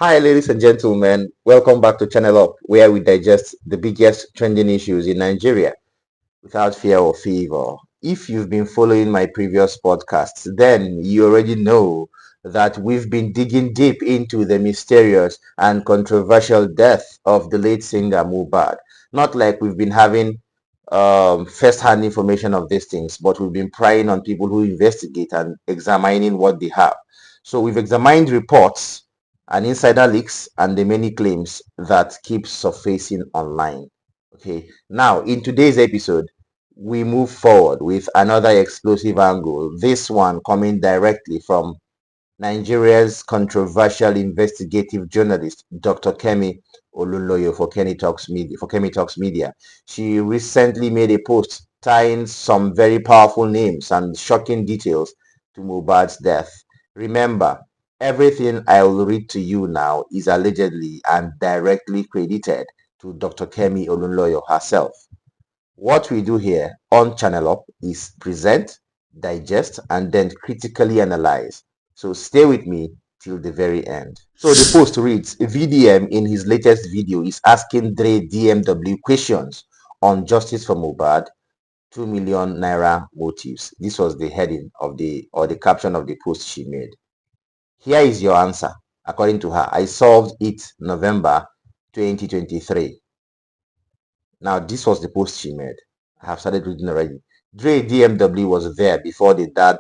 Hi, ladies and gentlemen. Welcome back to Channel Up, where we digest the biggest trending issues in Nigeria without fear or favor. If you've been following my previous podcasts, then you already know that we've been digging deep into the mysterious and controversial death of the late singer Mohbad. Not like we've been having first-hand information of these things, but we've been prying on people who investigate and examining what they have. So we've examined reports and insider leaks and the many claims that keep surfacing online. Okay, now in today's episode, we move forward with another explosive angle, this one coming directly from Nigeria's controversial investigative journalist, Dr. Kemi Olunloyo for Kemi Talks Media. She recently made a post tying some very powerful names and shocking details to Mohbad's death. Remember, everything I will read to you now is allegedly and directly credited to Dr. Kemi Olunloyo herself. What we do here on Channel Up is present, digest, and then critically analyze. So stay with me till the very end. So the post reads, VDM in his latest video is asking DRE DMW questions on justice for Mohbad, 2 million Naira motives. This was the heading of the caption of the post she made. Here is your answer. According to her, I solved it November 2023. Now, this was the post she made. I have started reading already. DRE DMW was there before the dad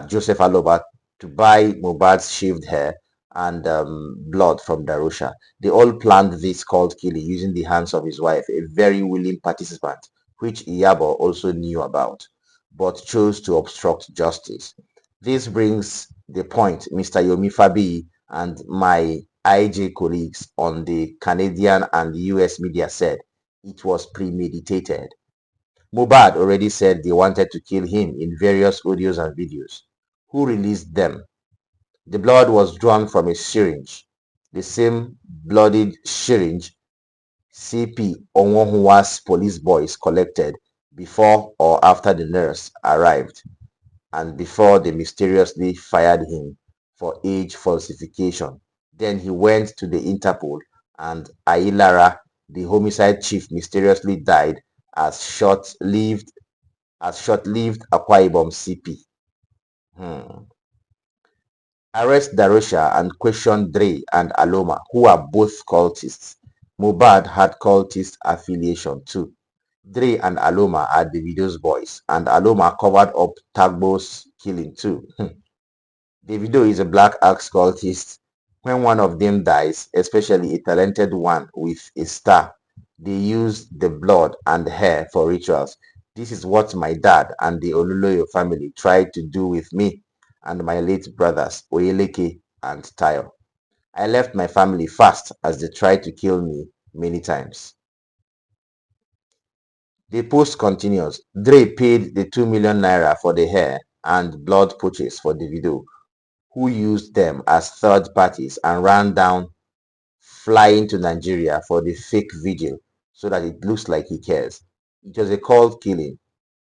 Joseph Aloba, to buy Mohbad's shaved hair and blood from Darusha. They all planned this called killing using the hands of his wife, a very willing participant, which Iyabo also knew about, but chose to obstruct justice. This brings the point Mr. Yomi Fabi and my IJ colleagues on the Canadian and US media said it was premeditated. Mohbad already said they wanted to kill him in various audios and videos. Who released them? The blood was drawn from a syringe, the same bloodied syringe CP Onwohuwa's police boys collected before or after the nurse arrived and before they mysteriously fired him for age falsification. Then he went to the Interpol and Ailara, the homicide chief, mysteriously died as short-lived Akwa Ibom CP. Arrest Darusha and question Dre and Aloma, who are both cultists. Mohbad had cultist affiliation too. Dre and Aloma are Davido's boys, and Aloma covered up Tagbo's killing too. Davido is a black axe cultist. When one of them dies, especially a talented one with a star, they use the blood and hair for rituals. This is what my dad and the Oluloyo family tried to do with me and my late brothers, Oyeleke and Tayo. I left my family fast as they tried to kill me many times. The post continues. Dre paid the 2 million naira for the hair and blood purchase for Davido, who used them as third parties and ran down flying to Nigeria for the fake vigil so that it looks like he cares. It was a cold killing.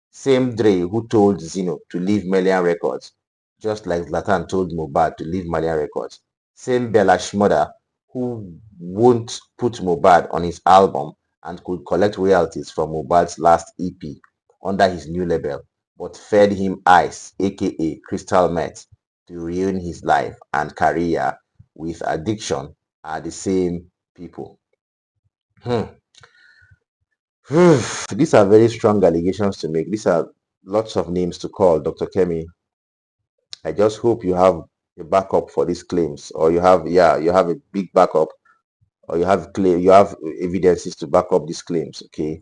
Same Dre who told Zino to leave Melian Records, just like Zlatan told Mohbad to leave Malian Records. Same Bella Shmurda who won't put Mohbad on his album and could collect royalties from Mohbad's last EP under his new label, but fed him ice, aka crystal meth, to ruin his life and career with addiction are the same people. These are very strong allegations to make. These are lots of names to call, Dr. Kemi. I just hope you have a backup for these claims, or you have, yeah, you have a big backup, or you have evidences to back up these claims. Okay.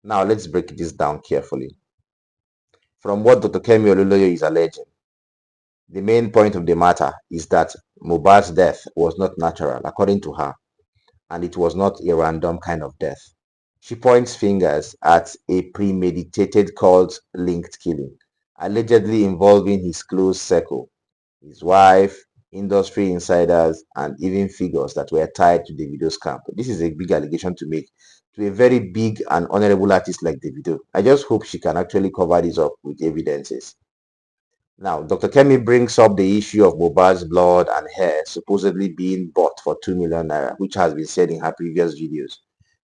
Now let's break this down carefully. From what Dr. Kemi Olunloyo is alleging, the main point of the matter is that Mohbad's death was not natural, according to her, and it was not a random kind of death. She points fingers at a premeditated cult-linked killing, allegedly involving his close circle, his wife, industry insiders, and even figures that were tied to Davido's camp. This is a big allegation to make to a very big and honorable artist like Davido. I just hope she can actually cover this up with evidences. Now, Dr. Kemi brings up the issue of Mohbad's blood and hair supposedly being bought for 2 million naira, which has been said in her previous videos,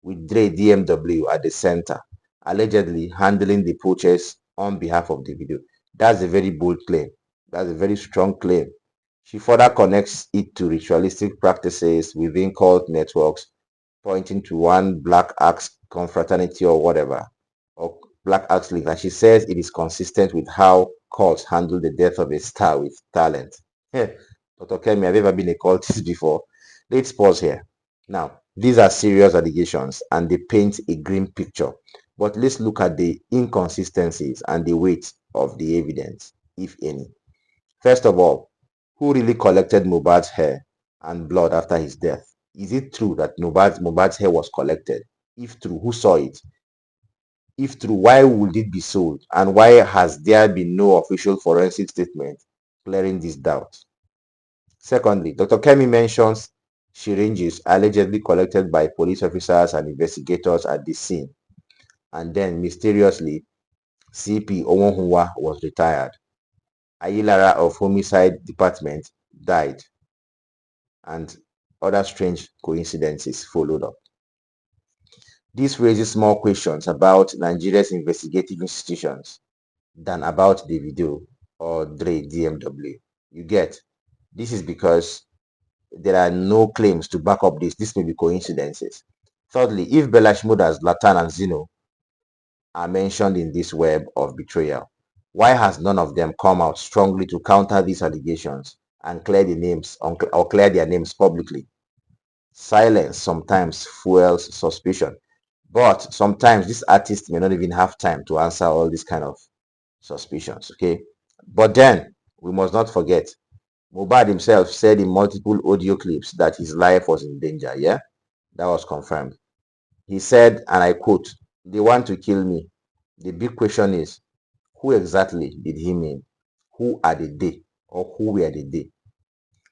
with DRE DMW at the center, allegedly handling the purchase on behalf of the video. That's a very bold claim. That's a very strong claim. She further connects it to ritualistic practices within cult networks, pointing to one Black Axe confraternity or whatever, or Black Axe League, and she says it is consistent with how cults handle the death of a star with talent. Dr. Kemi, have you ever been a cultist before? Let's pause here. Now, these are serious allegations and they paint a grim picture. But let's look at the inconsistencies and the weight of the evidence, if any. First of all, who really collected Mohbad's hair and blood after his death? Is it true that Mohbad's hair was collected? If true, who saw it? If true, why would it be sold? And why has there been no official forensic statement clearing this doubt? Secondly, Dr. Kemi mentions syringes allegedly collected by police officers and investigators at the scene. And then mysteriously, CP Omonhunwa was retired. Ayilara of Homicide Department died. And other strange coincidences followed up. This raises more questions about Nigeria's investigative institutions than about the video or DRE DMW. You get, this is because there are no claims to back up this. This may be coincidences. Thirdly, if Belashmudas, Latan, and Zeno are mentioned in this web of betrayal, why has none of them come out strongly to counter these allegations and clear the names or clear their names publicly? Silence sometimes fuels suspicion, but sometimes these artists may not even have time to answer all these kind of suspicions. Okay, but then we must not forget Mohbad himself said in multiple audio clips that his life was in danger. Yeah, that was confirmed. He said, and I quote, "They want to kill me. The big question is, who exactly did he mean? Who are the they, or who were the they?"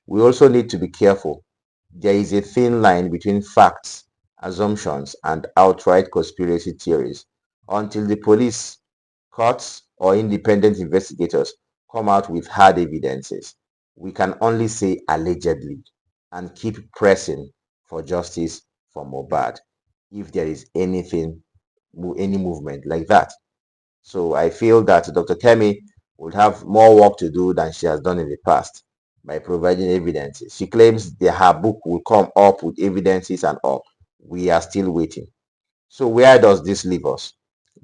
We also need to be careful. There is a thin line between facts, assumptions, and outright conspiracy theories. Until the police, courts, or independent investigators come out with hard evidences, we can only say allegedly and keep pressing for justice for Mohbad if there is any movement like that. So I feel that Dr. Kemi would have more work to do than she has done in the past by providing evidences. She claims that her book will come up with evidences and all. We are still waiting. So where does this leave us?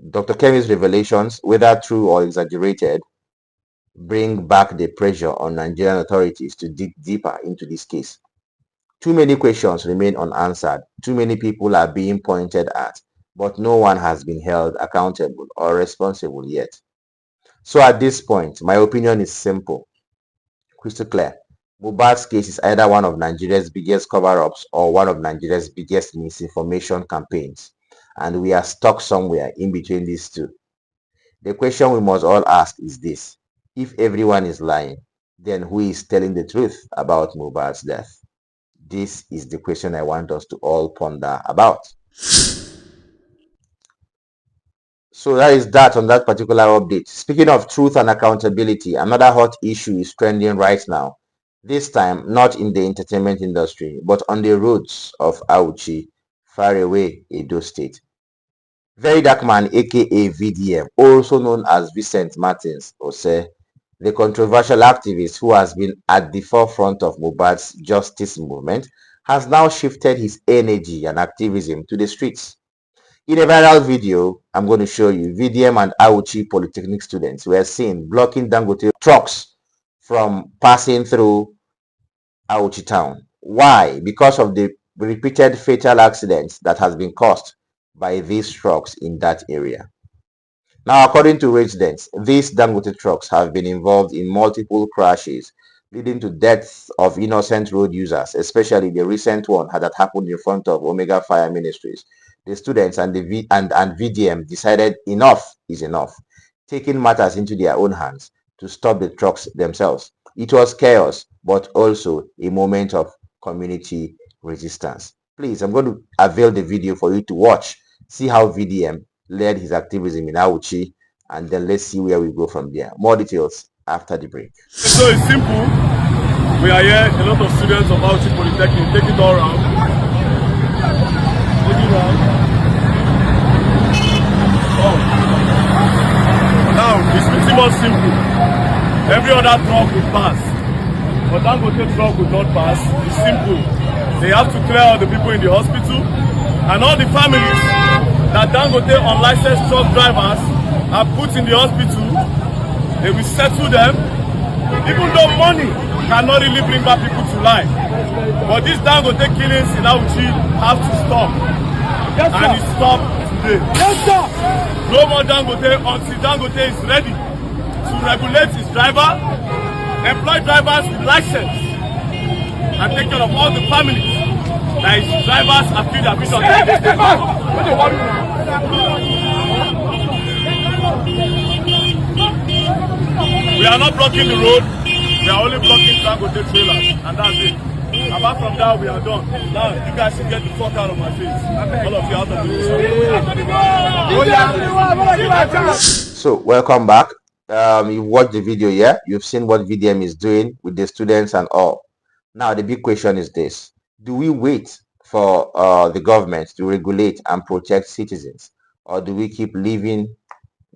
Dr. Kemi's revelations, whether true or exaggerated, bring back the pressure on Nigerian authorities to dig deeper into this case. Too many questions remain unanswered. Too many people are being pointed at, but no one has been held accountable or responsible yet. So at this point, my opinion is simple, crystal clear. Mohbad's case is either one of Nigeria's biggest cover-ups or one of Nigeria's biggest misinformation campaigns, and we are stuck somewhere in between these two. The question we must all ask is this: if everyone is lying, then who is telling the truth about Mohbad's death? This is the question I want us to all ponder about. So that is that on that particular update. Speaking of truth and accountability, another hot issue is trending right now. This time, not in the entertainment industry, but on the roads of Auchi, far away Edo State. Very Dark Man, aka VDM, also known as Vincent Martins Ose, the controversial activist who has been at the forefront of Mohbad's justice movement, has now shifted his energy and activism to the streets. In a viral video, I'm going to show you, VDM and Auchi Polytechnic students were seen blocking Dangote trucks from passing through Auchi town. Why? Because of the repeated fatal accidents that has been caused by these trucks in that area. Now, according to residents, these Dangote trucks have been involved in multiple crashes, leading to deaths of innocent road users, especially the recent one that happened in front of Omega Fire Ministries. The students and and VDM decided enough is enough, taking matters into their own hands to stop the trucks themselves. It was chaos, but also a moment of community resistance. Please, I'm going to avail the video for you to watch, see how VDM led his activism in Auchi, and then let's see where we go from there. More details after the break. So it's simple. We are here, a lot of students of Bauchi Polytechnic. Take it all around. Take it around. Oh. Now, it's pretty much simple. Every other truck will pass. But Dangote truck will not pass. It's simple. They have to clear all the people in the hospital and all the families that Dangote unlicensed truck drivers are put in the hospital. They will settle them, even though money cannot really bring back people to life. But these Dangote killings in Auchi have to stop. Yes, and it stopped today. Yes, sir. No more Dangote until Dangote is ready to regulate his driver, employ drivers with license, and take care of all the families that his drivers are feed their vision. We are not blocking the road, we are only blocking Dangote trailers, and that's it. Apart from that, we are done. Now, you guys should get the fuck out of my face. All of you out of the So, welcome back. You watched the video here. You've seen what VDM is doing with the students and all. Now, the big question is this. Do we wait for the government to regulate and protect citizens? Or do we keep leaving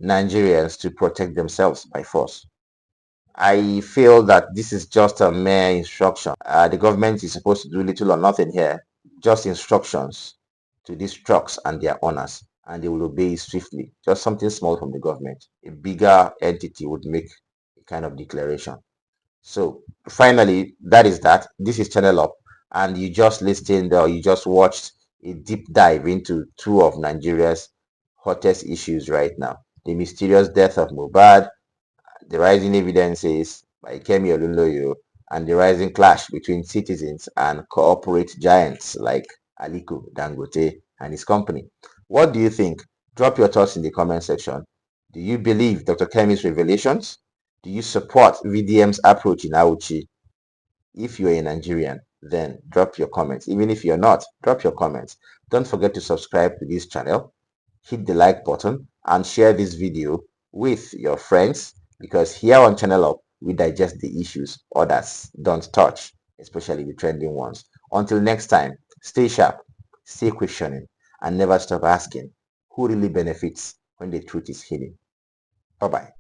Nigerians to protect themselves by force? I feel that this is just a mere instruction. The government is supposed to do little or nothing here, just instructions to these trucks and their owners, and they will obey swiftly. Just something small from the government. A bigger entity would make a kind of declaration. So finally, that is that. This is Channel Up, and you just listened or you just watched a deep dive into two of Nigeria's hottest issues right now: the mysterious death of Mohbad, the rising evidences by Kemi Olunloyo, and the rising clash between citizens and corporate giants like Aliko Dangote and his company. What do you think? Drop your thoughts in the comment section. Do you believe Dr. Kemi's revelations? Do you support VDM's approach in Auchi? If you're a Nigerian, then drop your comments. Even if you're not, drop your comments. Don't forget to subscribe to this channel, hit the like button, and share this video with your friends, because here on Channel Up, we digest the issues others don't touch, especially the trending ones. Until next time, stay sharp, stay questioning, and never stop asking who really benefits when the truth is hidden. Bye-bye.